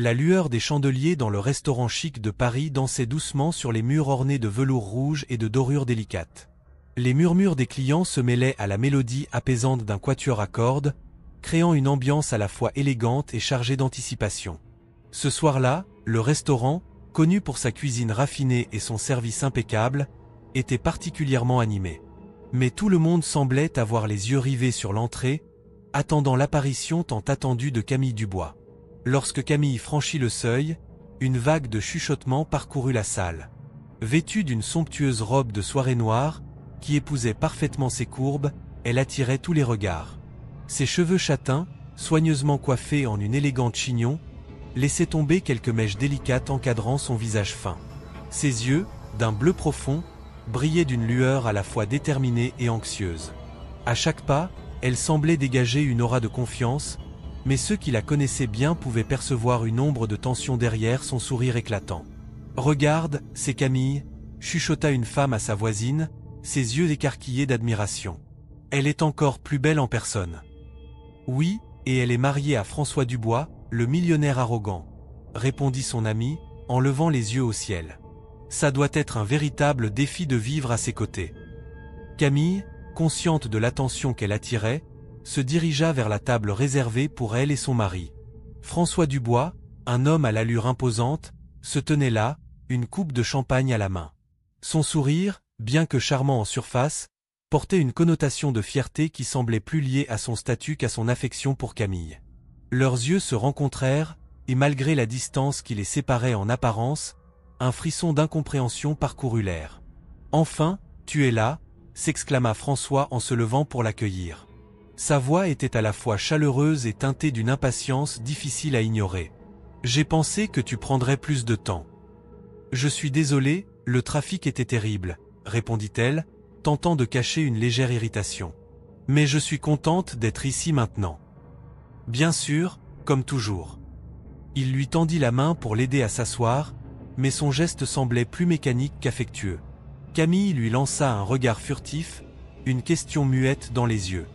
La lueur des chandeliers dans le restaurant chic de Paris dansait doucement sur les murs ornés de velours rouge et de dorures délicates. Les murmures des clients se mêlaient à la mélodie apaisante d'un quatuor à cordes, créant une ambiance à la fois élégante et chargée d'anticipation. Ce soir-là, le restaurant, connu pour sa cuisine raffinée et son service impeccable, était particulièrement animé. Mais tout le monde semblait avoir les yeux rivés sur l'entrée, attendant l'apparition tant attendue de Camille Dubois. Lorsque Camille franchit le seuil, une vague de chuchotements parcourut la salle. Vêtue d'une somptueuse robe de soirée noire, qui épousait parfaitement ses courbes, elle attirait tous les regards. Ses cheveux châtains, soigneusement coiffés en une élégante chignon, laissaient tomber quelques mèches délicates encadrant son visage fin. Ses yeux, d'un bleu profond, brillaient d'une lueur à la fois déterminée et anxieuse. À chaque pas, elle semblait dégager une aura de confiance, mais ceux qui la connaissaient bien pouvaient percevoir une ombre de tension derrière son sourire éclatant. « Regarde, c'est Camille », chuchota une femme à sa voisine, ses yeux écarquillés d'admiration. « Elle est encore plus belle en personne. »« Oui, et elle est mariée à François Dubois, le millionnaire arrogant, » répondit son ami, en levant les yeux au ciel. « Ça doit être un véritable défi de vivre à ses côtés. » Camille, consciente de l'attention qu'elle attirait, se dirigea vers la table réservée pour elle et son mari. François Dubois, un homme à l'allure imposante, se tenait là, une coupe de champagne à la main. Son sourire, bien que charmant en surface, portait une connotation de fierté qui semblait plus liée à son statut qu'à son affection pour Camille. Leurs yeux se rencontrèrent, et malgré la distance qui les séparait en apparence, un frisson d'incompréhension parcourut l'air. « Enfin, tu es là !» s'exclama François en se levant pour l'accueillir. Sa voix était à la fois chaleureuse et teintée d'une impatience difficile à ignorer. « J'ai pensé que tu prendrais plus de temps. »« Je suis désolé, le trafic était terrible, » répondit-elle, tentant de cacher une légère irritation. « Mais je suis contente d'être ici maintenant. »« Bien sûr, comme toujours. » Il lui tendit la main pour l'aider à s'asseoir, mais son geste semblait plus mécanique qu'affectueux. Camille lui lança un regard furtif, une question muette dans les yeux.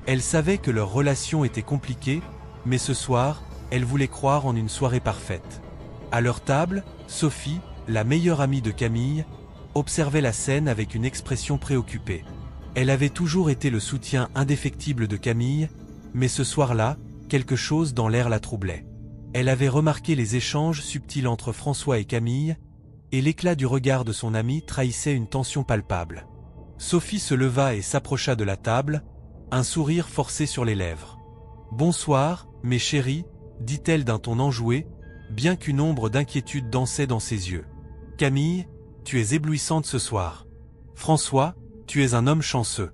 Elle savait que leur relation était compliquée, mais ce soir, elle voulait croire en une soirée parfaite. À leur table, Sophie, la meilleure amie de Camille, observait la scène avec une expression préoccupée. Elle avait toujours été le soutien indéfectible de Camille, mais ce soir-là, quelque chose dans l'air la troublait. Elle avait remarqué les échanges subtils entre François et Camille, et l'éclat du regard de son ami trahissait une tension palpable. Sophie se leva et s'approcha de la table, un sourire forcé sur les lèvres. « Bonsoir, mes chéris », dit-elle d'un ton enjoué, bien qu'une ombre d'inquiétude dansait dans ses yeux. « Camille, tu es éblouissante ce soir. François, tu es un homme chanceux. »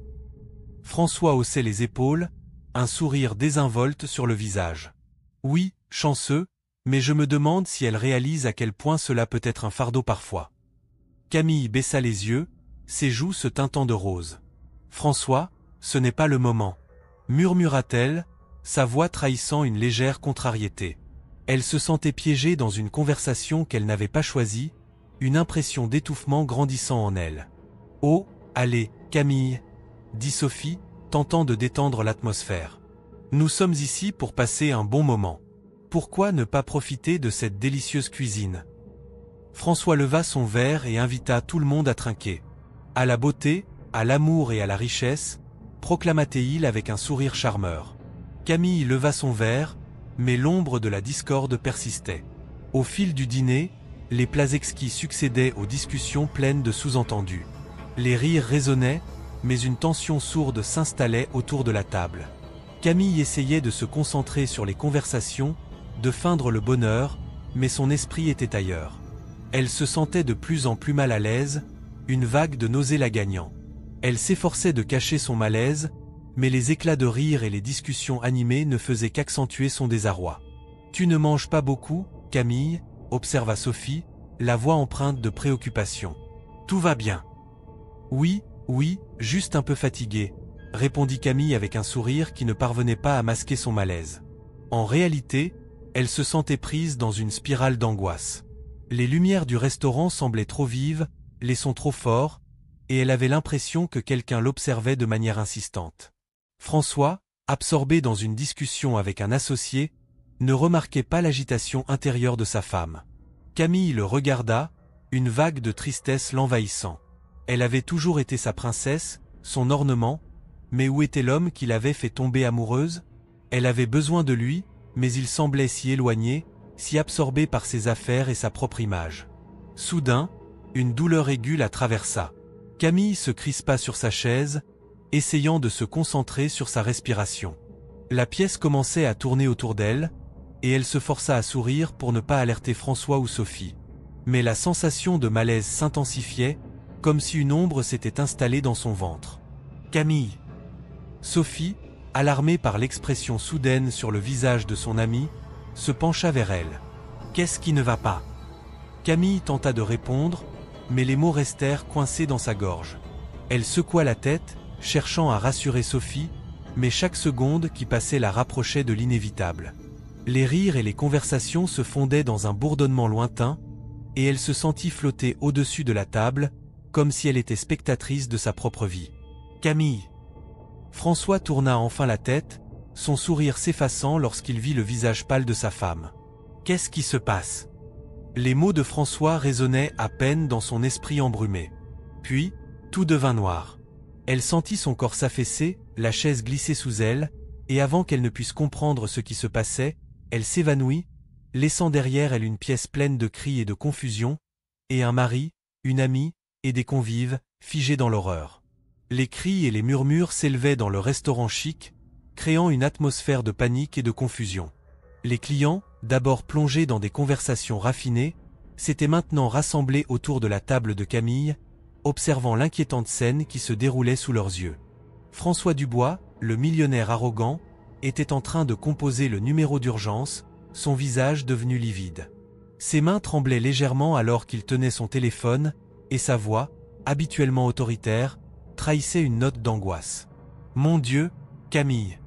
François haussait les épaules, un sourire désinvolte sur le visage. « Oui, chanceux, mais je me demande si elle réalise à quel point cela peut être un fardeau parfois. » Camille baissa les yeux, ses joues se teintant de rose. « François, ce n'est pas le moment, » murmura-t-elle, sa voix trahissant une légère contrariété. Elle se sentait piégée dans une conversation qu'elle n'avait pas choisie, une impression d'étouffement grandissant en elle. « Oh, allez, Camille, » dit Sophie, tentant de détendre l'atmosphère. « Nous sommes ici pour passer un bon moment. Pourquoi ne pas profiter de cette délicieuse cuisine ?» François leva son verre et invita tout le monde à trinquer. « À la beauté, à l'amour et à la richesse », proclama-t-il avec un sourire charmeur. Camille leva son verre, mais l'ombre de la discorde persistait. Au fil du dîner, les plats exquis succédaient aux discussions pleines de sous-entendus. Les rires résonnaient, mais une tension sourde s'installait autour de la table. Camille essayait de se concentrer sur les conversations, de feindre le bonheur, mais son esprit était ailleurs. Elle se sentait de plus en plus mal à l'aise, une vague de nausée la gagnant. Elle s'efforçait de cacher son malaise, mais les éclats de rire et les discussions animées ne faisaient qu'accentuer son désarroi. « Tu ne manges pas beaucoup, Camille ?» observa Sophie, la voix empreinte de préoccupation. « Tout va bien. »« Oui, juste un peu fatiguée, » répondit Camille avec un sourire qui ne parvenait pas à masquer son malaise. En réalité, elle se sentait prise dans une spirale d'angoisse. Les lumières du restaurant semblaient trop vives, les sons trop forts, et elle avait l'impression que quelqu'un l'observait de manière insistante. François, absorbé dans une discussion avec un associé, ne remarquait pas l'agitation intérieure de sa femme. Camille le regarda, une vague de tristesse l'envahissant. Elle avait toujours été sa princesse, son ornement, mais où était l'homme qui l'avait fait tomber amoureuse? Elle avait besoin de lui, mais il semblait si éloigné, si absorbé par ses affaires et sa propre image. Soudain, une douleur aiguë la traversa. Camille se crispa sur sa chaise, essayant de se concentrer sur sa respiration. La pièce commençait à tourner autour d'elle, et elle se força à sourire pour ne pas alerter François ou Sophie. Mais la sensation de malaise s'intensifiait, comme si une ombre s'était installée dans son ventre. Camille. Sophie, alarmée par l'expression soudaine sur le visage de son amie, se pencha vers elle. Qu'est-ce qui ne va pas? Camille tenta de répondre, mais les mots restèrent coincés dans sa gorge. Elle secoua la tête, cherchant à rassurer Sophie, mais chaque seconde qui passait la rapprochait de l'inévitable. Les rires et les conversations se fondaient dans un bourdonnement lointain, et elle se sentit flotter au-dessus de la table, comme si elle était spectatrice de sa propre vie. Camille. François tourna enfin la tête, son sourire s'effaçant lorsqu'il vit le visage pâle de sa femme. Qu'est-ce qui se passe? Les mots de François résonnaient à peine dans son esprit embrumé. Puis, tout devint noir. Elle sentit son corps s'affaisser, la chaise glisser sous elle, et avant qu'elle ne puisse comprendre ce qui se passait, elle s'évanouit, laissant derrière elle une pièce pleine de cris et de confusion, et un mari, une amie, et des convives, figés dans l'horreur. Les cris et les murmures s'élevaient dans le restaurant chic, créant une atmosphère de panique et de confusion. Les clients, d'abord plongés dans des conversations raffinées, s'étaient maintenant rassemblés autour de la table de Camille, observant l'inquiétante scène qui se déroulait sous leurs yeux. François Dubois, le millionnaire arrogant, était en train de composer le numéro d'urgence, son visage devenu livide. Ses mains tremblaient légèrement alors qu'il tenait son téléphone, et sa voix, habituellement autoritaire, trahissait une note d'angoisse. « Mon Dieu, Camille,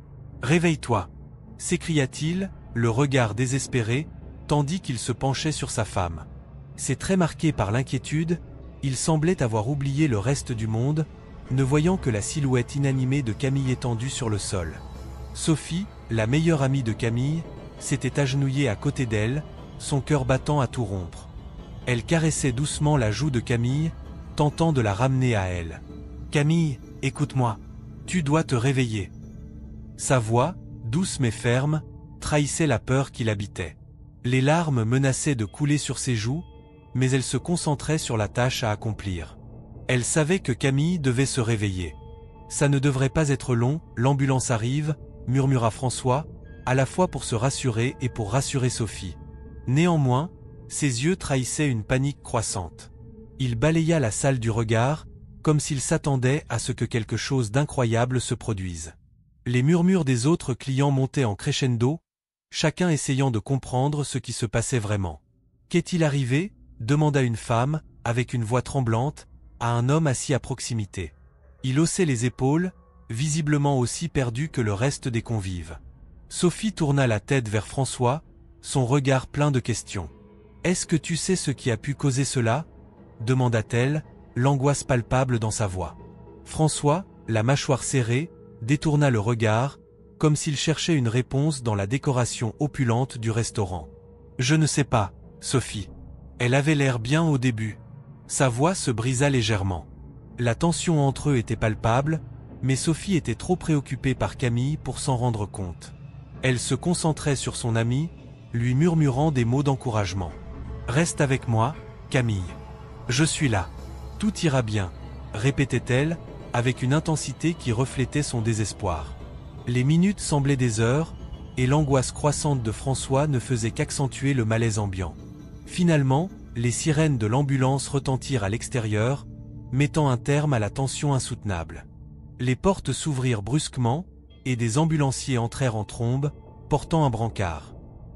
réveille-toi » s'écria-t-il, le regard désespéré, tandis qu'il se penchait sur sa femme. C'est très marqué par l'inquiétude, il semblait avoir oublié le reste du monde, ne voyant que la silhouette inanimée de Camille étendue sur le sol. Sophie, la meilleure amie de Camille, s'était agenouillée à côté d'elle, son cœur battant à tout rompre. Elle caressait doucement la joue de Camille, tentant de la ramener à elle. « Camille, écoute-moi, tu dois te réveiller. » Sa voix, douce mais ferme, trahissait la peur qui l'habitait. Les larmes menaçaient de couler sur ses joues, mais elle se concentrait sur la tâche à accomplir. Elle savait que Camille devait se réveiller. « Ça ne devrait pas être long, l'ambulance arrive », murmura François, à la fois pour se rassurer et pour rassurer Sophie. Néanmoins, ses yeux trahissaient une panique croissante. Il balaya la salle du regard, comme s'il s'attendait à ce que quelque chose d'incroyable se produise. Les murmures des autres clients montaient en crescendo, chacun essayant de comprendre ce qui se passait vraiment. « Qu'est-il arrivé ?» demanda une femme, avec une voix tremblante, à un homme assis à proximité. Il haussait les épaules, visiblement aussi perdu que le reste des convives. Sophie tourna la tête vers François, son regard plein de questions. « Est-ce que tu sais ce qui a pu causer cela ?» demanda-t-elle, l'angoisse palpable dans sa voix. François, la mâchoire serrée, détourna le regard, comme s'il cherchait une réponse dans la décoration opulente du restaurant. « Je ne sais pas, Sophie. Elle avait l'air bien au début. » Sa voix se brisa légèrement. La tension entre eux était palpable, mais Sophie était trop préoccupée par Camille pour s'en rendre compte. Elle se concentrait sur son amie, lui murmurant des mots d'encouragement. « Reste avec moi, Camille. Je suis là. Tout ira bien, » répétait-elle, avec une intensité qui reflétait son désespoir. Les minutes semblaient des heures, et l'angoisse croissante de François ne faisait qu'accentuer le malaise ambiant. Finalement, les sirènes de l'ambulance retentirent à l'extérieur, mettant un terme à la tension insoutenable. Les portes s'ouvrirent brusquement, et des ambulanciers entrèrent en trombe, portant un brancard.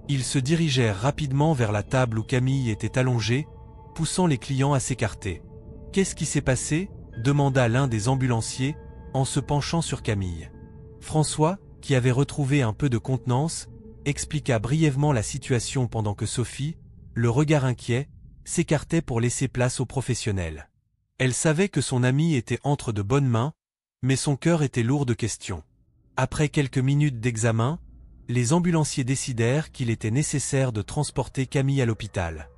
Ils se dirigèrent rapidement vers la table où Camille était allongée, poussant les clients à s'écarter. « Qu'est-ce qui s'est passé ?» demanda l'un des ambulanciers, en se penchant sur Camille. François, qui avait retrouvé un peu de contenance, expliqua brièvement la situation pendant que Sophie, le regard inquiet, s'écartait pour laisser place aux professionnels. Elle savait que son amie était entre de bonnes mains, mais son cœur était lourd de questions. Après quelques minutes d'examen, les ambulanciers décidèrent qu'il était nécessaire de transporter Camille à l'hôpital.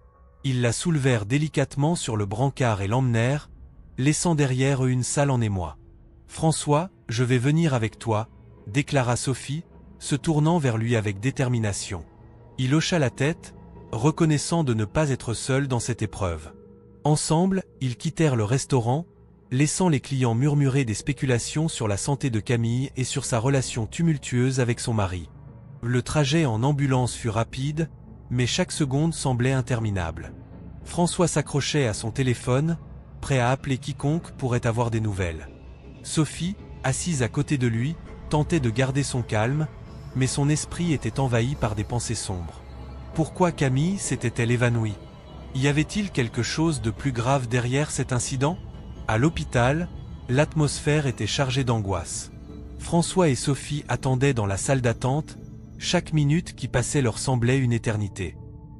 Ils la soulevèrent délicatement sur le brancard et l'emmenèrent, laissant derrière eux une salle en émoi. « François, je vais venir avec toi », déclara Sophie, se tournant vers lui avec détermination. Il hocha la tête, reconnaissant de ne pas être seul dans cette épreuve. Ensemble, ils quittèrent le restaurant, laissant les clients murmurer des spéculations sur la santé de Camille et sur sa relation tumultueuse avec son mari. Le trajet en ambulance fut rapide, mais chaque seconde semblait interminable. François s'accrochait à son téléphone, prêt à appeler quiconque pourrait avoir des nouvelles. Sophie, assise à côté de lui, tentait de garder son calme, mais son esprit était envahi par des pensées sombres. Pourquoi Camille s'était-elle évanouie? Y avait-il quelque chose de plus grave derrière cet incident? À l'hôpital, l'atmosphère était chargée d'angoisse. François et Sophie attendaient dans la salle d'attente, chaque minute qui passait leur semblait une éternité.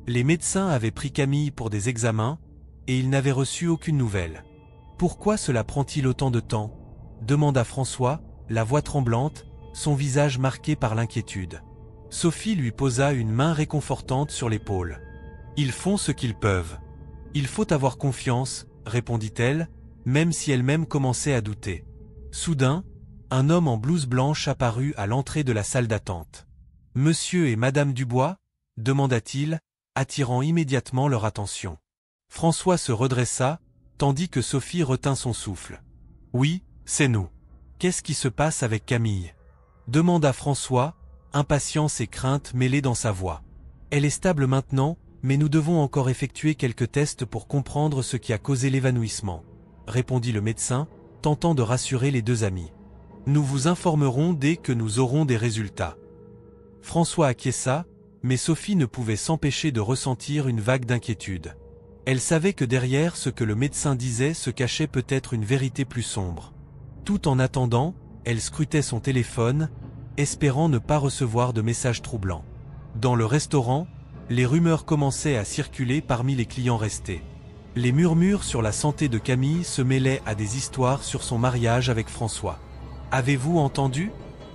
Les médecins avaient pris Camille pour des examens, et ils n'avaient reçu aucune nouvelle. « Pourquoi cela prend-il autant de temps ?» demanda François, la voix tremblante, son visage marqué par l'inquiétude. Sophie lui posa une main réconfortante sur l'épaule. « Ils font ce qu'ils peuvent. Il faut avoir confiance, » répondit-elle, même si elle-même commençait à douter. Soudain, un homme en blouse blanche apparut à l'entrée de la salle d'attente. « Monsieur et Madame Dubois ?» demanda-t-il, attirant immédiatement leur attention. François se redressa, tandis que Sophie retint son souffle. « Oui, c'est nous. Qu'est-ce qui se passe avec Camille ?» demanda François, impatience et crainte mêlées dans sa voix. « Elle est stable maintenant, mais nous devons encore effectuer quelques tests pour comprendre ce qui a causé l'évanouissement, » répondit le médecin, tentant de rassurer les deux amis. « Nous vous informerons dès que nous aurons des résultats. » François acquiesça, mais Sophie ne pouvait s'empêcher de ressentir une vague d'inquiétude. Elle savait que derrière ce que le médecin disait se cachait peut-être une vérité plus sombre. Tout en attendant, elle scrutait son téléphone, espérant ne pas recevoir de messages troublants. Dans le restaurant, les rumeurs commençaient à circuler parmi les clients restés. Les murmures sur la santé de Camille se mêlaient à des histoires sur son mariage avec François. « Avez-vous entendu ?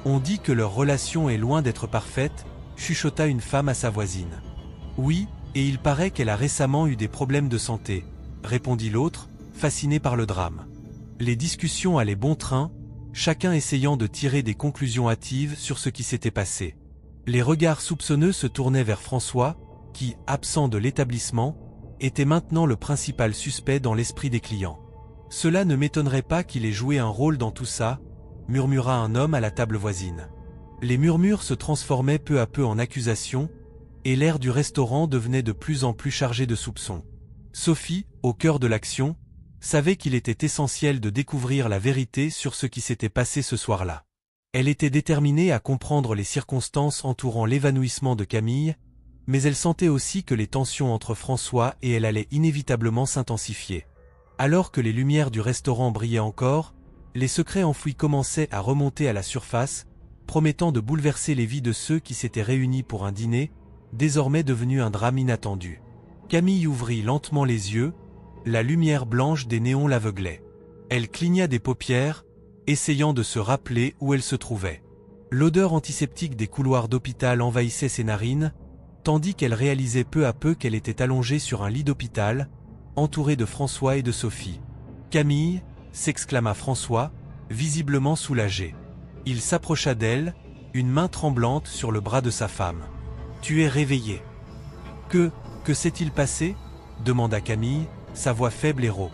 On dit que leur relation est loin d'être parfaite », chuchota une femme à sa voisine. « Oui, et il paraît qu'elle a récemment eu des problèmes de santé », répondit l'autre, fasciné par le drame. Les discussions allaient bon train, chacun essayant de tirer des conclusions hâtives sur ce qui s'était passé. Les regards soupçonneux se tournaient vers François, qui, absent de l'établissement, était maintenant le principal suspect dans l'esprit des clients. « Cela ne m'étonnerait pas qu'il ait joué un rôle dans tout ça », murmura un homme à la table voisine. Les murmures se transformaient peu à peu en accusations, et l'air du restaurant devenait de plus en plus chargé de soupçons. Sophie, au cœur de l'action, savait qu'il était essentiel de découvrir la vérité sur ce qui s'était passé ce soir-là. Elle était déterminée à comprendre les circonstances entourant l'évanouissement de Camille, mais elle sentait aussi que les tensions entre François et elle allaient inévitablement s'intensifier. Alors que les lumières du restaurant brillaient encore, les secrets enfouis commençaient à remonter à la surface, promettant de bouleverser les vies de ceux qui s'étaient réunis pour un dîner, désormais devenu un drame inattendu. Camille ouvrit lentement les yeux, la lumière blanche des néons l'aveuglait. Elle cligna des paupières, essayant de se rappeler où elle se trouvait. L'odeur antiseptique des couloirs d'hôpital envahissait ses narines, tandis qu'elle réalisait peu à peu qu'elle était allongée sur un lit d'hôpital, entourée de François et de Sophie. « Camille !» s'exclama François, visiblement soulagé. Il s'approcha d'elle, une main tremblante sur le bras de sa femme. « Tu es réveillée. »« Que s'est-il passé ?» demanda Camille, sa voix faible et rauque.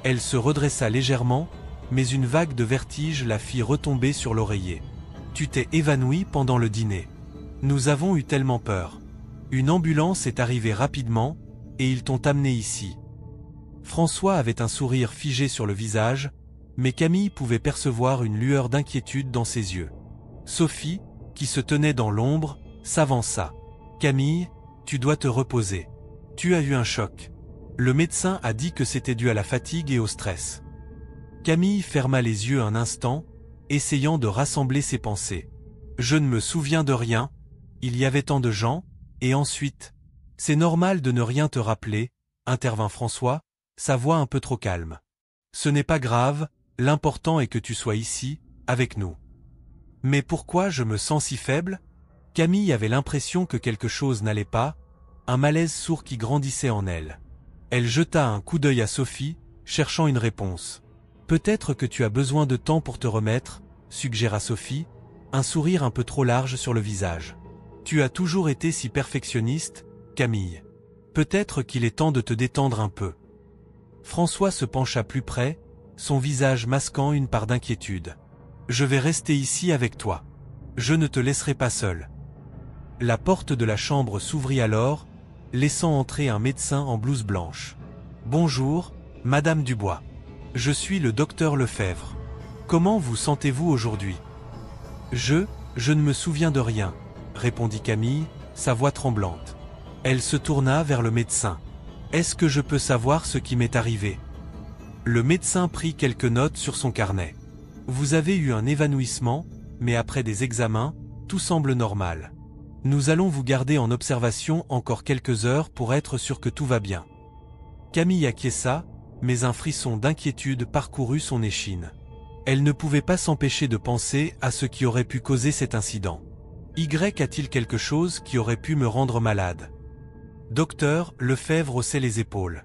Elle se redressa légèrement, mais une vague de vertige la fit retomber sur l'oreiller. « Tu t'es évanouie pendant le dîner. Nous avons eu tellement peur. Une ambulance est arrivée rapidement, et ils t'ont amenée ici. » François avait un sourire figé sur le visage, mais Camille pouvait percevoir une lueur d'inquiétude dans ses yeux. Sophie, qui se tenait dans l'ombre, s'avança. « Camille, tu dois te reposer. Tu as eu un choc. Le médecin a dit que c'était dû à la fatigue et au stress. » Camille ferma les yeux un instant, essayant de rassembler ses pensées. « Je ne me souviens de rien, il y avait tant de gens, et ensuite... » « C'est normal de ne rien te rappeler, » intervint François, sa voix un peu trop calme. « Ce n'est pas grave, l'important est que tu sois ici, avec nous. »« Mais pourquoi je me sens si faible ?» Camille avait l'impression que quelque chose n'allait pas, un malaise sourd qui grandissait en elle. Elle jeta un coup d'œil à Sophie, cherchant une réponse. « Peut-être que tu as besoin de temps pour te remettre », suggéra Sophie, un sourire un peu trop large sur le visage. « Tu as toujours été si perfectionniste, Camille. Peut-être qu'il est temps de te détendre un peu. » François se pencha plus près, son visage masquant une part d'inquiétude. « Je vais rester ici avec toi. Je ne te laisserai pas seul. » La porte de la chambre s'ouvrit alors, laissant entrer un médecin en blouse blanche. « Bonjour, Madame Dubois. Je suis le docteur Lefebvre. Comment vous sentez-vous aujourd'hui ? » Je ne me souviens de rien, répondit Camille, sa voix tremblante. Elle se tourna vers le médecin. « Est-ce que je peux savoir ce qui m'est arrivé ?» Le médecin prit quelques notes sur son carnet. « Vous avez eu un évanouissement, mais après des examens, tout semble normal. Nous allons vous garder en observation encore quelques heures pour être sûr que tout va bien. » Camille acquiesça, mais un frisson d'inquiétude parcourut son échine. Elle ne pouvait pas s'empêcher de penser à ce qui aurait pu causer cet incident. Y a-t-il quelque chose qui aurait pu me rendre malade ? Docteur Lefebvre haussait les épaules.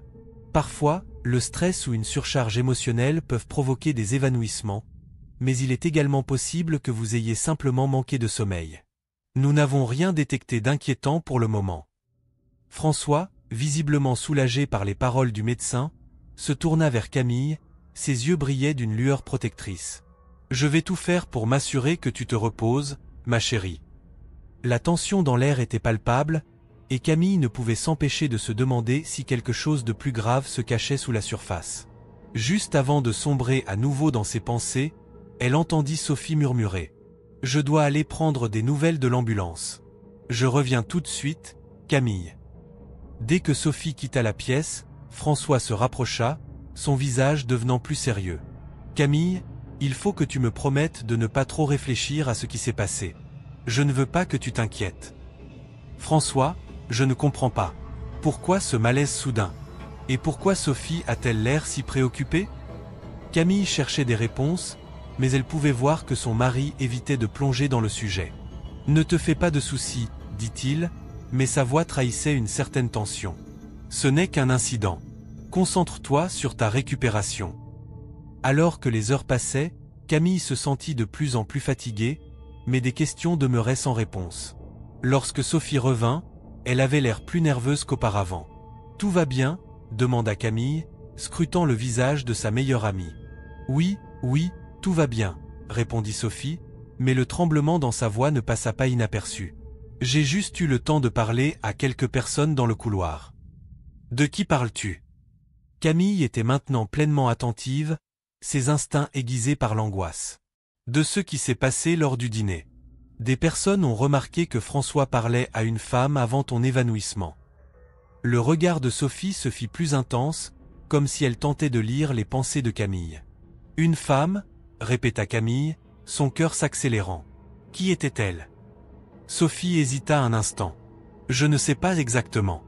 Parfois, le stress ou une surcharge émotionnelle peuvent provoquer des évanouissements, mais il est également possible que vous ayez simplement manqué de sommeil. Nous n'avons rien détecté d'inquiétant pour le moment. François, visiblement soulagé par les paroles du médecin, se tourna vers Camille, ses yeux brillaient d'une lueur protectrice. « Je vais tout faire pour m'assurer que tu te reposes, ma chérie. » La tension dans l'air était palpable, et Camille ne pouvait s'empêcher de se demander si quelque chose de plus grave se cachait sous la surface. Juste avant de sombrer à nouveau dans ses pensées, elle entendit Sophie murmurer. « Je dois aller prendre des nouvelles de l'ambulance. Je reviens tout de suite, Camille. » Dès que Sophie quitta la pièce, François se rapprocha, son visage devenant plus sérieux. « Camille, il faut que tu me promettes de ne pas trop réfléchir à ce qui s'est passé. Je ne veux pas que tu t'inquiètes. » « François, je ne comprends pas. Pourquoi ce malaise soudain? Et pourquoi Sophie a-t-elle l'air si préoccupée ?» Camille cherchait des réponses, mais elle pouvait voir que son mari évitait de plonger dans le sujet. « Ne te fais pas de soucis, dit-il, mais sa voix trahissait une certaine tension. « Ce n'est qu'un incident. Concentre-toi sur ta récupération. » Alors que les heures passaient, Camille se sentit de plus en plus fatiguée, mais des questions demeuraient sans réponse. Lorsque Sophie revint, elle avait l'air plus nerveuse qu'auparavant. « Tout va bien ?» demanda Camille, scrutant le visage de sa meilleure amie. « Oui, tout va bien », répondit Sophie, mais le tremblement dans sa voix ne passa pas inaperçu. « J'ai juste eu le temps de parler à quelques personnes dans le couloir. »« De qui parles-tu » Camille était maintenant pleinement attentive, ses instincts aiguisés par l'angoisse. « De ce qui s'est passé lors du dîner. Des personnes ont remarqué que François parlait à une femme avant ton évanouissement. » Le regard de Sophie se fit plus intense, comme si elle tentait de lire les pensées de Camille. « Une femme ?» répéta Camille, son cœur s'accélérant. « Qui était-elle » Sophie hésita un instant. « Je ne sais pas exactement.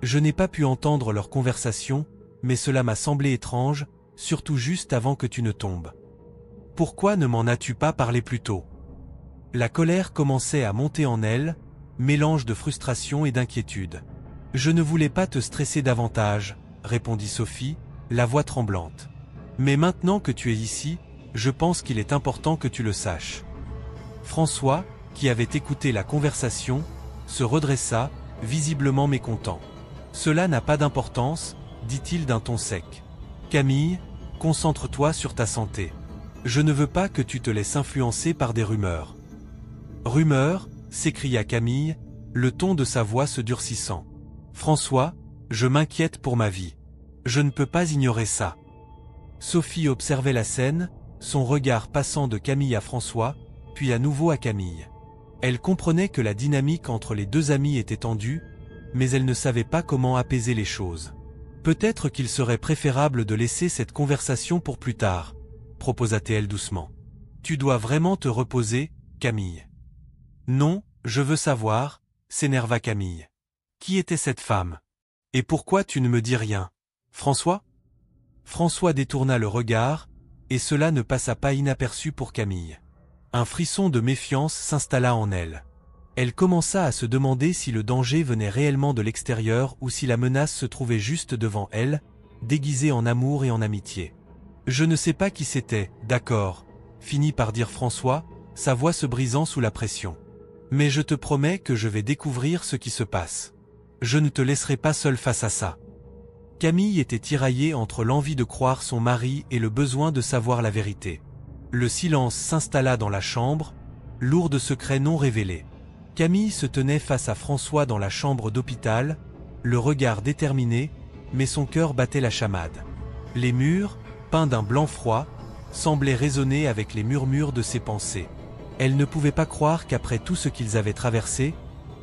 Je n'ai pas pu entendre leur conversation, mais cela m'a semblé étrange, surtout juste avant que tu ne tombes. Pourquoi ne m'en as-tu pas parlé plus tôt ?» La colère commençait à monter en elle, mélange de frustration et d'inquiétude. « Je ne voulais pas te stresser davantage, » répondit Sophie, la voix tremblante. « Mais maintenant que tu es ici, je pense qu'il est important que tu le saches. » François, qui avait écouté la conversation, se redressa, visiblement mécontent. « Cela n'a pas d'importance, » dit-il d'un ton sec. « Camille, concentre-toi sur ta santé. Je ne veux pas que tu te laisses influencer par des rumeurs. » « Rumeurs » s'écria Camille, le ton de sa voix se durcissant. « François, je m'inquiète pour ma vie. Je ne peux pas ignorer ça. » Sophie observait la scène, son regard passant de Camille à François, puis à nouveau à Camille. Elle comprenait que la dynamique entre les deux amis était tendue, mais elle ne savait pas comment apaiser les choses. « Peut-être qu'il serait préférable de laisser cette conversation pour plus tard, » proposa-t-elle doucement. « Tu dois vraiment te reposer, Camille. » « Non, je veux savoir, » s'énerva Camille. « Qui était cette femme? Et pourquoi tu ne me dis rien, François ?» François détourna le regard, et cela ne passa pas inaperçu pour Camille. Un frisson de méfiance s'installa en elle. Elle commença à se demander si le danger venait réellement de l'extérieur ou si la menace se trouvait juste devant elle, déguisée en amour et en amitié. Je ne sais pas qui c'était, d'accord, finit par dire François, sa voix se brisant sous la pression. Mais je te promets que je vais découvrir ce qui se passe. Je ne te laisserai pas seul face à ça. Camille était tiraillée entre l'envie de croire son mari et le besoin de savoir la vérité. Le silence s'installa dans la chambre, lourd de secrets non révélés. Camille se tenait face à François dans la chambre d'hôpital, le regard déterminé, mais son cœur battait la chamade. Les murs, peints d'un blanc froid, semblaient résonner avec les murmures de ses pensées. Elle ne pouvait pas croire qu'après tout ce qu'ils avaient traversé,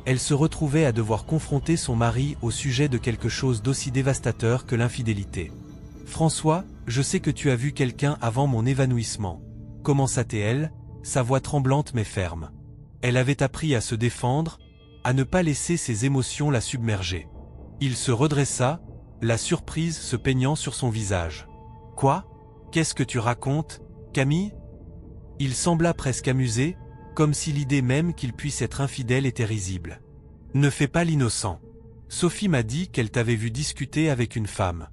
elle se retrouvait à devoir confronter son mari au sujet de quelque chose d'aussi dévastateur que l'infidélité. « François, je sais que tu as vu quelqu'un avant mon évanouissement. » Commença-t-elle, sa voix tremblante mais ferme. Elle avait appris à se défendre, à ne pas laisser ses émotions la submerger. Il se redressa, la surprise se peignant sur son visage. « Quoi ? Qu'est-ce que tu racontes, Camille ?» Il sembla presque amusé, comme si l'idée même qu'il puisse être infidèle était risible. « Ne fais pas l'innocent. Sophie m'a dit qu'elle t'avait vu discuter avec une femme.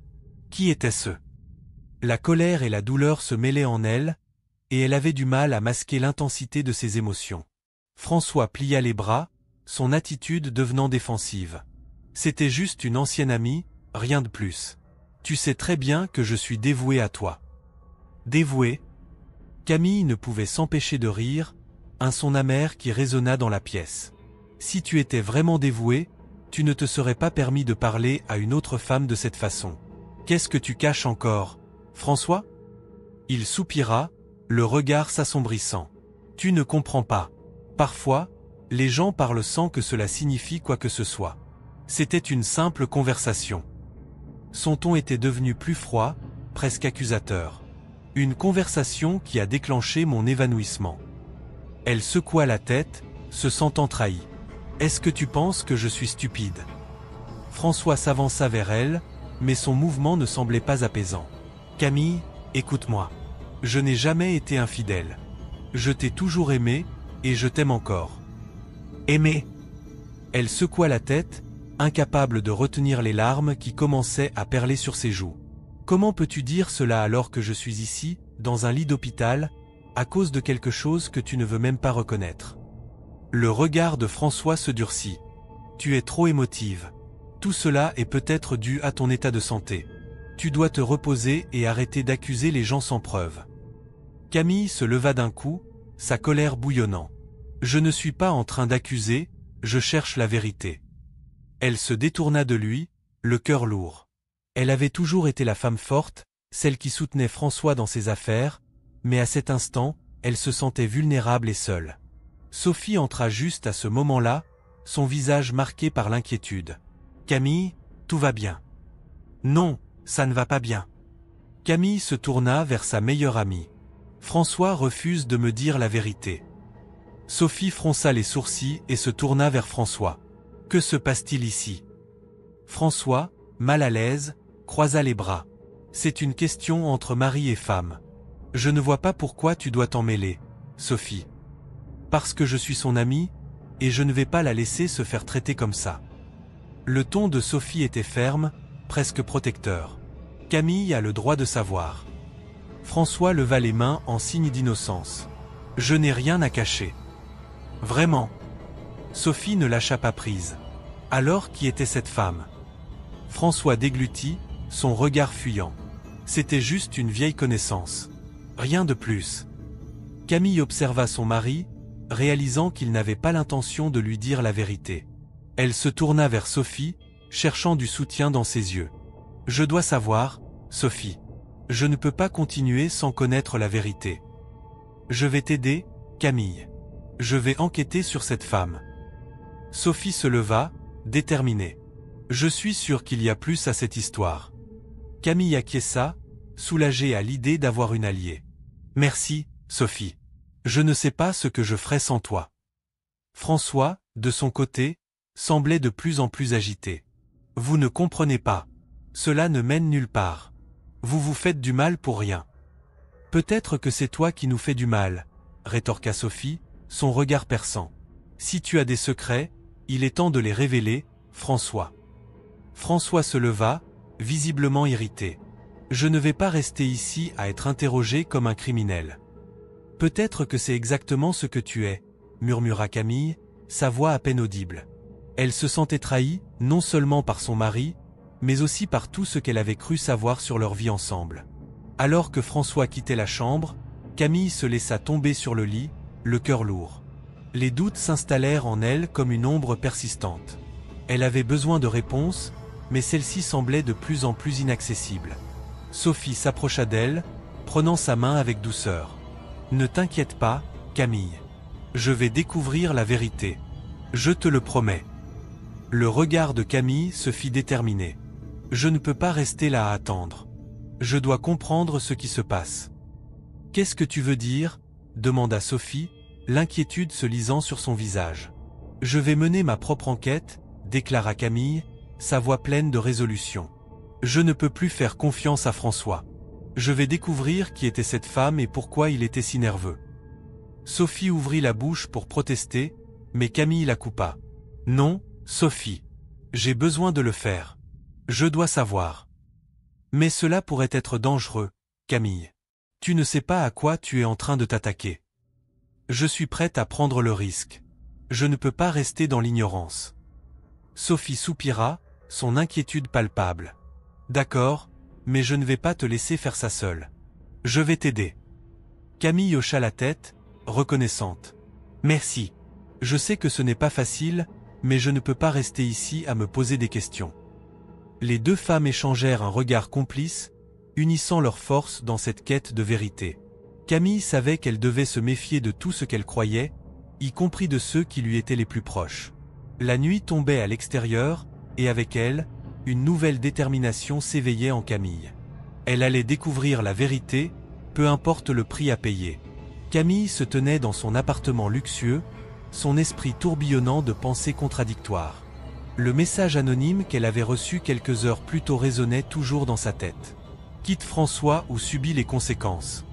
Qui était-ce » La colère et la douleur se mêlaient en elle, et elle avait du mal à masquer l'intensité de ses émotions. François plia les bras, son attitude devenant défensive. « C'était juste une ancienne amie, rien de plus. Tu sais très bien que je suis dévoué à toi. » Dévoué ? Camille ne pouvait s'empêcher de rire, un son amer qui résonna dans la pièce. Si tu étais vraiment dévoué, tu ne te serais pas permis de parler à une autre femme de cette façon. Qu'est-ce que tu caches encore, François ? Il soupira, le regard s'assombrissant. Tu ne comprends pas. Parfois, les gens parlent sans que cela signifie quoi que ce soit. C'était une simple conversation. Son ton était devenu plus froid, presque accusateur. Une conversation qui a déclenché mon évanouissement. Elle secoua la tête, se sentant trahie. Est-ce que tu penses que je suis stupide ? François s'avança vers elle, mais son mouvement ne semblait pas apaisant. Camille, écoute-moi. Je n'ai jamais été infidèle. Je t'ai toujours aimé, et je t'aime encore. Aimer ? Elle secoua la tête, incapable de retenir les larmes qui commençaient à perler sur ses joues. Comment peux-tu dire cela alors que je suis ici, dans un lit d'hôpital, à cause de quelque chose que tu ne veux même pas reconnaître ? Le regard de François se durcit. Tu es trop émotive. Tout cela est peut-être dû à ton état de santé. Tu dois te reposer et arrêter d'accuser les gens sans preuve. Camille se leva d'un coup, sa colère bouillonnant. Je ne suis pas en train d'accuser, je cherche la vérité. Elle se détourna de lui, le cœur lourd. Elle avait toujours été la femme forte, celle qui soutenait François dans ses affaires, mais à cet instant, elle se sentait vulnérable et seule. Sophie entra juste à ce moment-là, son visage marqué par l'inquiétude. « Camille, tout va bien. »« Non, ça ne va pas bien. » Camille se tourna vers sa meilleure amie. « François refuse de me dire la vérité. » Sophie fronça les sourcils et se tourna vers François. « Que se passe-t-il ici ?» François, mal à l'aise, croisa les bras. « C'est une question entre mari et femme. Je ne vois pas pourquoi tu dois t'en mêler, Sophie. Parce que je suis son ami, et je ne vais pas la laisser se faire traiter comme ça. » Le ton de Sophie était ferme, presque protecteur. « Camille a le droit de savoir. » François leva les mains en signe d'innocence. « Je n'ai rien à cacher. » « Vraiment ?» Sophie ne lâcha pas prise. « Alors qui était cette femme ?» François déglutit, son regard fuyant. C'était juste une vieille connaissance. Rien de plus. Camille observa son mari, réalisant qu'il n'avait pas l'intention de lui dire la vérité. Elle se tourna vers Sophie, cherchant du soutien dans ses yeux. « Je dois savoir, Sophie. Je ne peux pas continuer sans connaître la vérité. Je vais t'aider, Camille. Je vais enquêter sur cette femme. » Sophie se leva, déterminée. « Je suis sûre qu'il y a plus à cette histoire. » Camille acquiesça, soulagée à l'idée d'avoir une alliée. « Merci, Sophie. Je ne sais pas ce que je ferais sans toi. » François, de son côté, semblait de plus en plus agité. « Vous ne comprenez pas. Cela ne mène nulle part. Vous vous faites du mal pour rien. »« Peut-être que c'est toi qui nous fais du mal, » rétorqua Sophie, son regard perçant. Si tu as des secrets, il est temps de les révéler, François. François se leva, visiblement irrité. Je ne vais pas rester ici à être interrogé comme un criminel. Peut-être que c'est exactement ce que tu es, murmura Camille, sa voix à peine audible. Elle se sentait trahie, non seulement par son mari, mais aussi par tout ce qu'elle avait cru savoir sur leur vie ensemble. Alors que François quittait la chambre, Camille se laissa tomber sur le lit, le cœur lourd. Les doutes s'installèrent en elle comme une ombre persistante. Elle avait besoin de réponses, mais celle-ci semblait de plus en plus inaccessible. Sophie s'approcha d'elle, prenant sa main avec douceur. « Ne t'inquiète pas, Camille. Je vais découvrir la vérité. Je te le promets. » Le regard de Camille se fit déterminé. « Je ne peux pas rester là à attendre. Je dois comprendre ce qui se passe. »« Qu'est-ce que tu veux dire ?» demanda Sophie, l'inquiétude se lisant sur son visage. « Je vais mener ma propre enquête, » déclara Camille, sa voix pleine de résolution. « Je ne peux plus faire confiance à François. Je vais découvrir qui était cette femme et pourquoi il était si nerveux. » Sophie ouvrit la bouche pour protester, mais Camille la coupa. « Non, Sophie. J'ai besoin de le faire. Je dois savoir. » « Mais cela pourrait être dangereux, Camille. Tu ne sais pas à quoi tu es en train de t'attaquer. Je suis prête à prendre le risque. Je ne peux pas rester dans l'ignorance. » Sophie soupira, son inquiétude palpable. « D'accord, mais je ne vais pas te laisser faire ça seule. Je vais t'aider. » Camille hocha la tête, reconnaissante. « Merci. Je sais que ce n'est pas facile, mais je ne peux pas rester ici à me poser des questions. » Les deux femmes échangèrent un regard complice, unissant leurs forces dans cette quête de vérité. Camille savait qu'elle devait se méfier de tout ce qu'elle croyait, y compris de ceux qui lui étaient les plus proches. La nuit tombait à l'extérieur, et avec elle, une nouvelle détermination s'éveillait en Camille. Elle allait découvrir la vérité, peu importe le prix à payer. Camille se tenait dans son appartement luxueux, son esprit tourbillonnant de pensées contradictoires. Le message anonyme qu'elle avait reçu quelques heures plus tôt résonnait toujours dans sa tête. Quitte François ou subit les conséquences.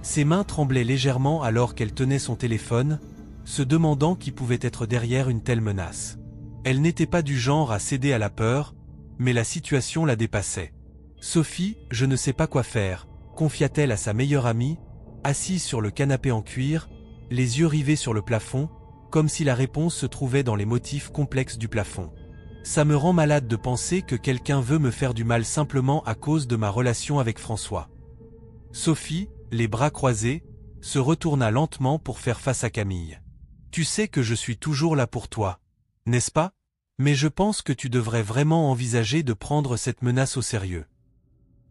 Ses mains tremblaient légèrement alors qu'elle tenait son téléphone, se demandant qui pouvait être derrière une telle menace. Elle n'était pas du genre à céder à la peur, mais la situation la dépassait. « Sophie, je ne sais pas quoi faire », confia-t-elle à sa meilleure amie, assise sur le canapé en cuir, les yeux rivés sur le plafond, comme si la réponse se trouvait dans les motifs complexes du plafond. « Ça me rend malade de penser que quelqu'un veut me faire du mal simplement à cause de ma relation avec François. » Sophie, les bras croisés, se retourna lentement pour faire face à Camille. « Tu sais que je suis toujours là pour toi, n'est-ce pas? Mais je pense que tu devrais vraiment envisager de prendre cette menace au sérieux. »«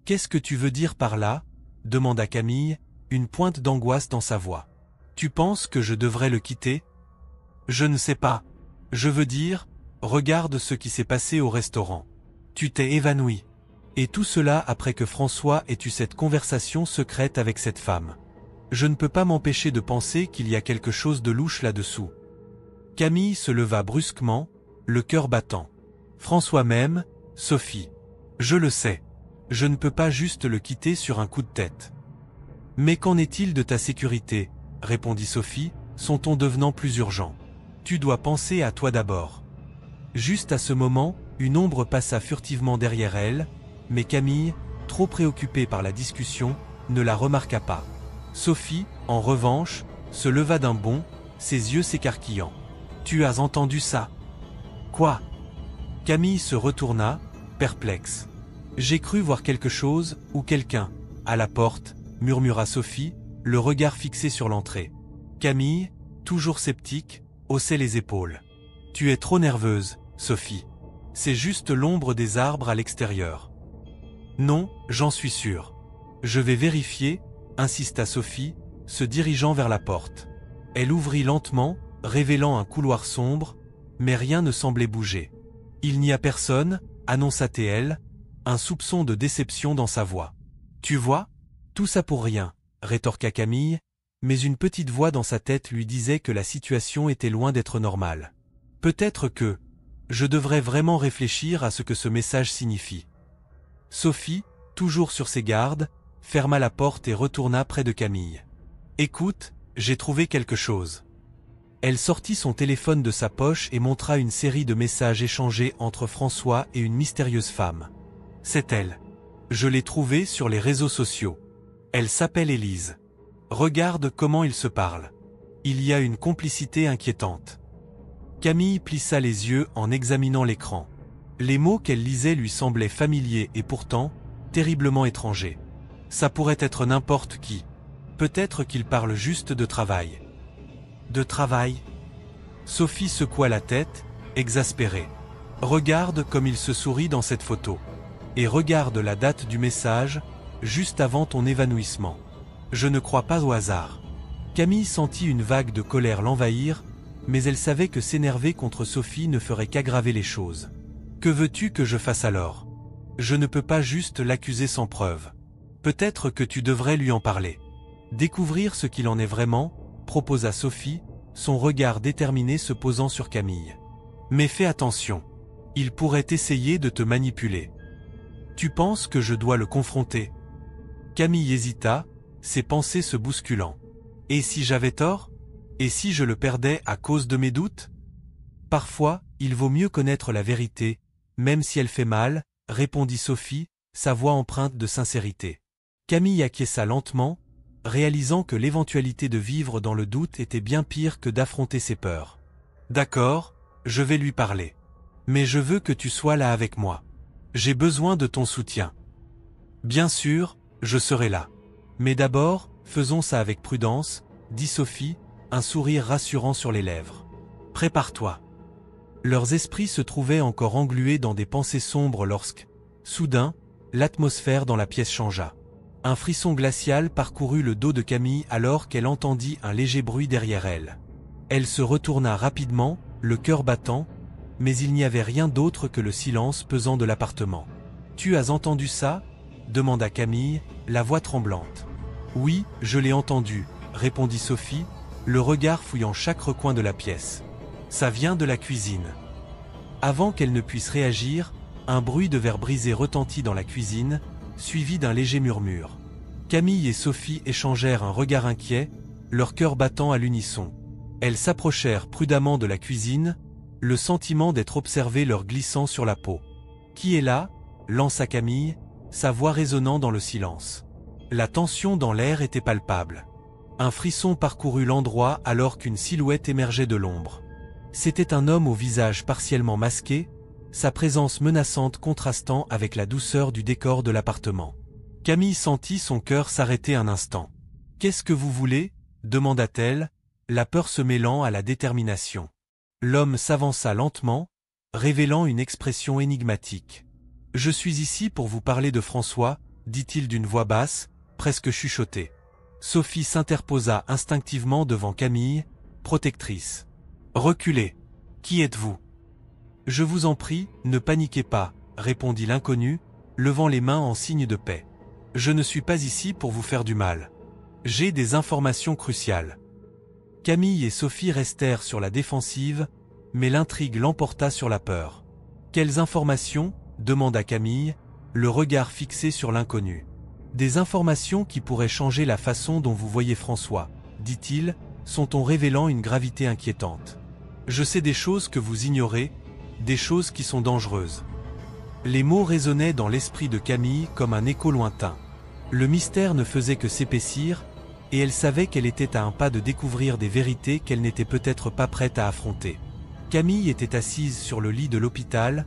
Qu'est-ce que tu veux dire par là ?» demanda Camille, une pointe d'angoisse dans sa voix. « Tu penses que je devrais le quitter ? » ?»« Je ne sais pas. Je veux dire, regarde ce qui s'est passé au restaurant. Tu t'es évanoui. Et tout cela après que François ait eu cette conversation secrète avec cette femme. Je ne peux pas m'empêcher de penser qu'il y a quelque chose de louche là-dessous. » Camille se leva brusquement, le cœur battant. « François même, Sophie. Je le sais. Je ne peux pas juste le quitter sur un coup de tête. »« Mais qu'en est-il de ta sécurité ?» répondit Sophie, son ton devenant plus urgent. « Tu dois penser à toi d'abord. » Juste à ce moment, une ombre passa furtivement derrière elle, mais Camille, trop préoccupée par la discussion, ne la remarqua pas. Sophie, en revanche, se leva d'un bond, ses yeux s'écarquillant. « Tu as entendu ça ? » ?»« Quoi ?» Camille se retourna, perplexe. « J'ai cru voir quelque chose, ou quelqu'un, à la porte, » murmura Sophie, le regard fixé sur l'entrée. Camille, toujours sceptique, haussait les épaules. « Tu es trop nerveuse, Sophie. C'est juste l'ombre des arbres à l'extérieur. »« Non, j'en suis sûre. Je vais vérifier, » insista Sophie, se dirigeant vers la porte. Elle ouvrit lentement, révélant un couloir sombre, mais rien ne semblait bouger. « Il n'y a personne, » annonça-t-elle, un soupçon de déception dans sa voix. « Tu vois ? Tout ça pour rien, » rétorqua Camille, mais une petite voix dans sa tête lui disait que la situation était loin d'être normale. Peut-être que je devrais vraiment réfléchir à ce que ce message signifie. Sophie, toujours sur ses gardes, ferma la porte et retourna près de Camille. « Écoute, j'ai trouvé quelque chose. » Elle sortit son téléphone de sa poche et montra une série de messages échangés entre François et une mystérieuse femme. C'est elle. Je l'ai trouvée sur les réseaux sociaux. Elle s'appelle Élise. Regarde comment ils se parlent. Il y a une complicité inquiétante. Camille plissa les yeux en examinant l'écran. Les mots qu'elle lisait lui semblaient familiers et pourtant, terriblement étrangers. Ça pourrait être n'importe qui. Peut-être qu'il parle juste de travail. De travail? Sophie secoua la tête, exaspérée. Regarde comme il se sourit dans cette photo. Et regarde la date du message, juste avant ton évanouissement. Je ne crois pas au hasard. Camille sentit une vague de colère l'envahir, mais elle savait que s'énerver contre Sophie ne ferait qu'aggraver les choses. Que veux-tu que je fasse alors? Je ne peux pas juste l'accuser sans preuve. Peut-être que tu devrais lui en parler. Découvrir ce qu'il en est vraiment, proposa Sophie, son regard déterminé se posant sur Camille. Mais fais attention. Il pourrait essayer de te manipuler. Tu penses que je dois le confronter? Camille hésita, ses pensées se bousculant. Et si j'avais tort? Et si je le perdais à cause de mes doutes? Parfois, il vaut mieux connaître la vérité, même si elle fait mal, répondit Sophie, sa voix empreinte de sincérité. Camille acquiesça lentement, réalisant que l'éventualité de vivre dans le doute était bien pire que d'affronter ses peurs. D'accord, je vais lui parler. Mais je veux que tu sois là avec moi. J'ai besoin de ton soutien. Bien sûr, je serai là. Mais d'abord, faisons ça avec prudence, dit Sophie, un sourire rassurant sur les lèvres. Prépare-toi. Leurs esprits se trouvaient encore englués dans des pensées sombres lorsque, soudain, l'atmosphère dans la pièce changea. Un frisson glacial parcourut le dos de Camille alors qu'elle entendit un léger bruit derrière elle. Elle se retourna rapidement, le cœur battant, mais il n'y avait rien d'autre que le silence pesant de l'appartement. « Tu as entendu ça ?» demanda Camille, la voix tremblante. « Oui, je l'ai entendu », répondit Sophie, le regard fouillant chaque recoin de la pièce. « Ça vient de la cuisine. » Avant qu'elle ne puisse réagir, un bruit de verre brisé retentit dans la cuisine, suivi d'un léger murmure. Camille et Sophie échangèrent un regard inquiet, leur cœur battant à l'unisson. Elles s'approchèrent prudemment de la cuisine, le sentiment d'être observées leur glissant sur la peau. « Qui est là ?» lança Camille, sa voix résonnant dans le silence. La tension dans l'air était palpable. Un frisson parcourut l'endroit alors qu'une silhouette émergeait de l'ombre. C'était un homme au visage partiellement masqué, sa présence menaçante contrastant avec la douceur du décor de l'appartement. Camille sentit son cœur s'arrêter un instant. « Qu'est-ce que vous voulez ?» demanda-t-elle, la peur se mêlant à la détermination. L'homme s'avança lentement, révélant une expression énigmatique. « Je suis ici pour vous parler de François, » dit-il d'une voix basse, presque chuchotée. Sophie s'interposa instinctivement devant Camille, protectrice. « Reculez. Qui êtes-vous ? » « Je vous en prie, ne paniquez pas, » répondit l'inconnu, levant les mains en signe de paix. « Je ne suis pas ici pour vous faire du mal. J'ai des informations cruciales. » Camille et Sophie restèrent sur la défensive, mais l'intrigue l'emporta sur la peur. « Quelles informations ?» demanda Camille, le regard fixé sur l'inconnu. « Des informations qui pourraient changer la façon dont vous voyez François, » dit-il, son ton révélant une gravité inquiétante. « Je sais des choses que vous ignorez, des choses qui sont dangereuses. » Les mots résonnaient dans l'esprit de Camille comme un écho lointain. Le mystère ne faisait que s'épaissir, et elle savait qu'elle était à un pas de découvrir des vérités qu'elle n'était peut-être pas prête à affronter. Camille était assise sur le lit de l'hôpital,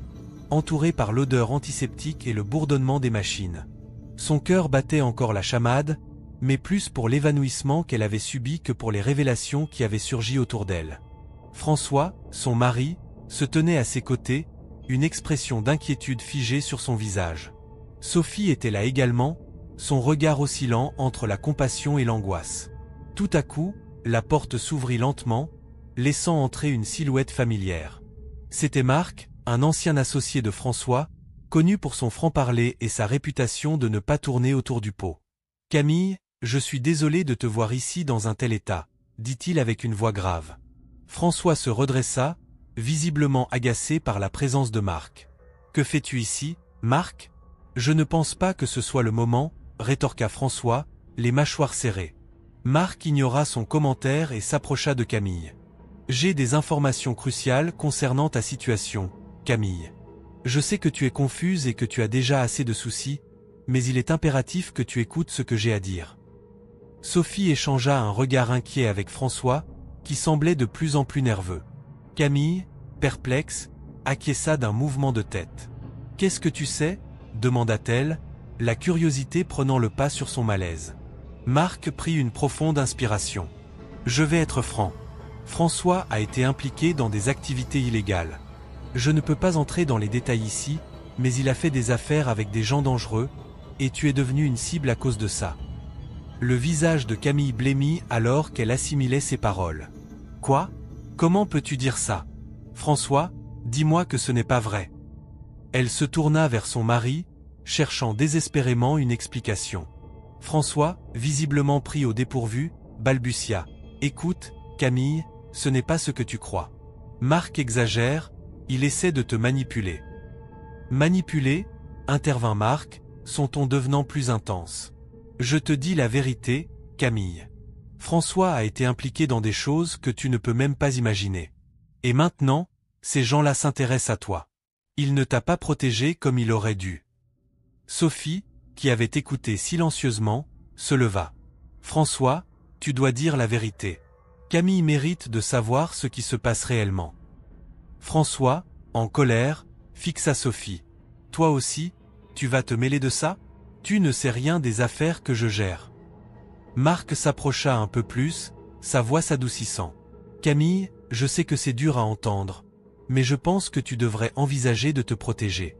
entourée par l'odeur antiseptique et le bourdonnement des machines. Son cœur battait encore la chamade, mais plus pour l'évanouissement qu'elle avait subi que pour les révélations qui avaient surgi autour d'elle. François, son mari, se tenait à ses côtés, une expression d'inquiétude figée sur son visage. Sophie était là également, son regard oscillant entre la compassion et l'angoisse. Tout à coup, la porte s'ouvrit lentement, laissant entrer une silhouette familière. C'était Marc, un ancien associé de François, connu pour son franc-parler et sa réputation de ne pas tourner autour du pot. « Camille, je suis désolé de te voir ici dans un tel état, » dit-il avec une voix grave. François se redressa, visiblement agacé par la présence de Marc. « Que fais-tu ici, Marc ? » « Je ne pense pas que ce soit le moment, » rétorqua François, les mâchoires serrées. Marc ignora son commentaire et s'approcha de Camille. « J'ai des informations cruciales concernant ta situation, Camille. Je sais que tu es confuse et que tu as déjà assez de soucis, mais il est impératif que tu écoutes ce que j'ai à dire. Sophie échangea un regard inquiet avec François, qui semblait de plus en plus nerveux. Camille, perplexe, acquiesça d'un mouvement de tête. « Qu'est-ce que tu sais ?» demanda-t-elle, la curiosité prenant le pas sur son malaise. Marc prit une profonde inspiration. « Je vais être franc. François a été impliqué dans des activités illégales. Je ne peux pas entrer dans les détails ici, mais il a fait des affaires avec des gens dangereux, et tu es devenu une cible à cause de ça. » Le visage de Camille blêmit alors qu'elle assimilait ses paroles. « Quoi ? Comment peux-tu dire ça ? François, dis-moi que ce n'est pas vrai. » Elle se tourna vers son mari, cherchant désespérément une explication. François, visiblement pris au dépourvu, balbutia. « Écoute, Camille, ce n'est pas ce que tu crois. Marc exagère, il essaie de te manipuler. » « Manipuler ?» intervint Marc, son ton devenant plus intense. « Je te dis la vérité, Camille. François a été impliqué dans des choses que tu ne peux même pas imaginer. Et maintenant, ces gens-là s'intéressent à toi. Il ne t'a pas protégé comme il aurait dû. » Sophie, qui avait écouté silencieusement, se leva. « François, tu dois dire la vérité. Camille mérite de savoir ce qui se passe réellement. » François, en colère, fixa Sophie. « Toi aussi, tu vas te mêler de ça ? Tu ne sais rien des affaires que je gère. » Marc s'approcha un peu plus, sa voix s'adoucissant. « Camille, je sais que c'est dur à entendre, mais je pense que tu devrais envisager de te protéger.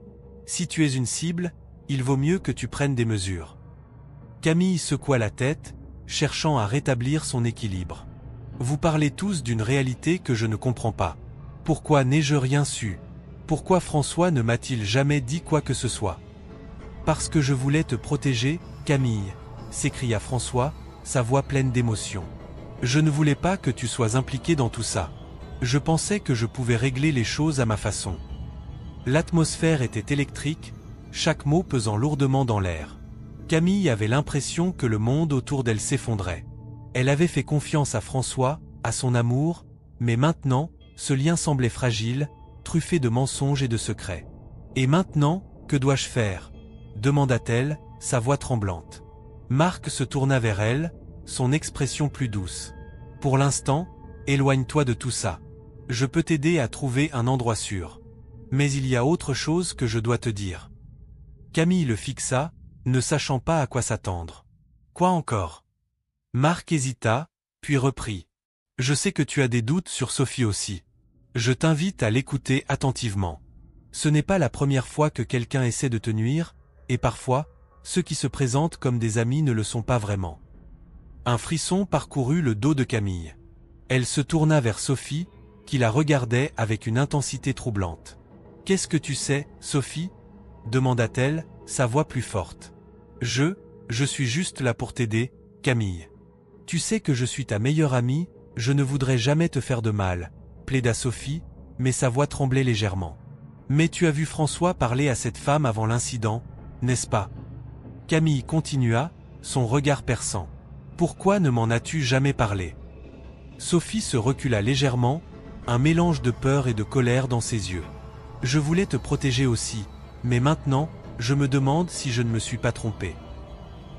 Si tu es une cible, il vaut mieux que tu prennes des mesures. » Camille secoua la tête, cherchant à rétablir son équilibre. « Vous parlez tous d'une réalité que je ne comprends pas. Pourquoi n'ai-je rien su ? Pourquoi François ne m'a-t-il jamais dit quoi que ce soit ? » « Parce que je voulais te protéger, Camille, » s'écria François, sa voix pleine d'émotion. « Je ne voulais pas que tu sois impliquée dans tout ça. Je pensais que je pouvais régler les choses à ma façon. » L'atmosphère était électrique, chaque mot pesant lourdement dans l'air. Camille avait l'impression que le monde autour d'elle s'effondrait. Elle avait fait confiance à François, à son amour, mais maintenant, ce lien semblait fragile, truffé de mensonges et de secrets. « Et maintenant, que dois-je faire ? » demanda-t-elle, sa voix tremblante. Marc se tourna vers elle, son expression plus douce. « Pour l'instant, éloigne-toi de tout ça. Je peux t'aider à trouver un endroit sûr. Mais il y a autre chose que je dois te dire. » Camille le fixa, ne sachant pas à quoi s'attendre. « Quoi encore ?» Marc hésita, puis reprit. « Je sais que tu as des doutes sur Sophie aussi. Je t'invite à l'écouter attentivement. Ce n'est pas la première fois que quelqu'un essaie de te nuire, et parfois, ceux qui se présentent comme des amis ne le sont pas vraiment. » Un frisson parcourut le dos de Camille. Elle se tourna vers Sophie, qui la regardait avec une intensité troublante. « Qu'est-ce que tu sais, Sophie ?» demanda-t-elle, sa voix plus forte. « Je suis juste là pour t'aider, Camille. Tu sais que je suis ta meilleure amie, je ne voudrais jamais te faire de mal, » plaida Sophie, mais sa voix tremblait légèrement. « Mais tu as vu François parler à cette femme avant l'incident, n'est-ce pas ?» Camille continua, son regard perçant. « Pourquoi ne m'en as-tu jamais parlé ?» Sophie se recula légèrement, un mélange de peur et de colère dans ses yeux. « Je voulais te protéger aussi, mais maintenant, je me demande si je ne me suis pas trompée.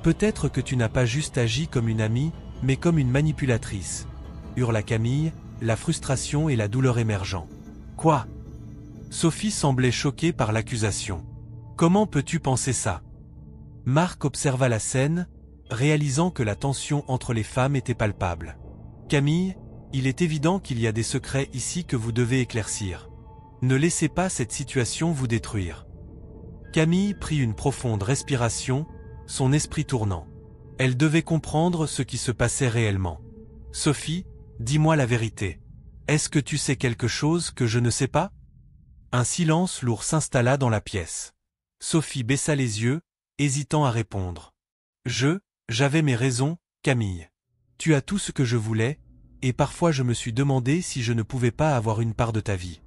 Peut-être que tu n'as pas juste agi comme une amie, mais comme une manipulatrice. » hurla Camille, la frustration et la douleur émergeant. « Quoi ?» Sophie semblait choquée par l'accusation. « Comment peux-tu penser ça ?» Marc observa la scène, réalisant que la tension entre les femmes était palpable. « Camille, il est évident qu'il y a des secrets ici que vous devez éclaircir. Ne laissez pas cette situation vous détruire. » Camille prit une profonde respiration, son esprit tournant. Elle devait comprendre ce qui se passait réellement. « Sophie, dis-moi la vérité. Est-ce que tu sais quelque chose que je ne sais pas ?» Un silence lourd s'installa dans la pièce. Sophie baissa les yeux, hésitant à répondre. « J'avais mes raisons, Camille. Tu as tout ce que je voulais, et parfois je me suis demandé si je ne pouvais pas avoir une part de ta vie. »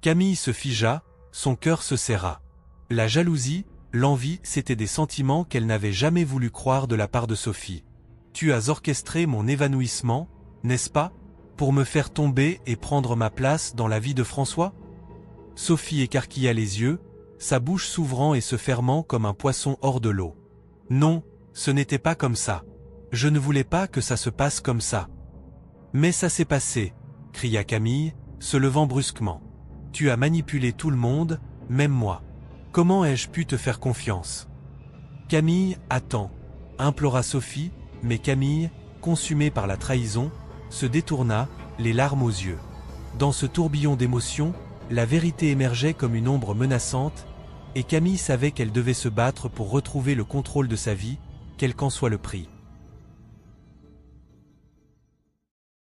Camille se figea, son cœur se serra. La jalousie, l'envie, c'étaient des sentiments qu'elle n'avait jamais voulu croire de la part de Sophie. « Tu as orchestré mon évanouissement, n'est-ce pas ?» Pour me faire tomber et prendre ma place dans la vie de François? Sophie écarquilla les yeux, sa bouche s'ouvrant et se fermant comme un poisson hors de l'eau. Non, ce n'était pas comme ça. Je ne voulais pas que ça se passe comme ça. Mais ça s'est passé, cria Camille, se levant brusquement. Tu as manipulé tout le monde, même moi. Comment ai-je pu te faire confiance? Camille, attends, implora Sophie, mais Camille, consumée par la trahison, se détourna, les larmes aux yeux. Dans ce tourbillon d'émotions, la vérité émergeait comme une ombre menaçante, et Camille savait qu'elle devait se battre pour retrouver le contrôle de sa vie, quel qu'en soit le prix.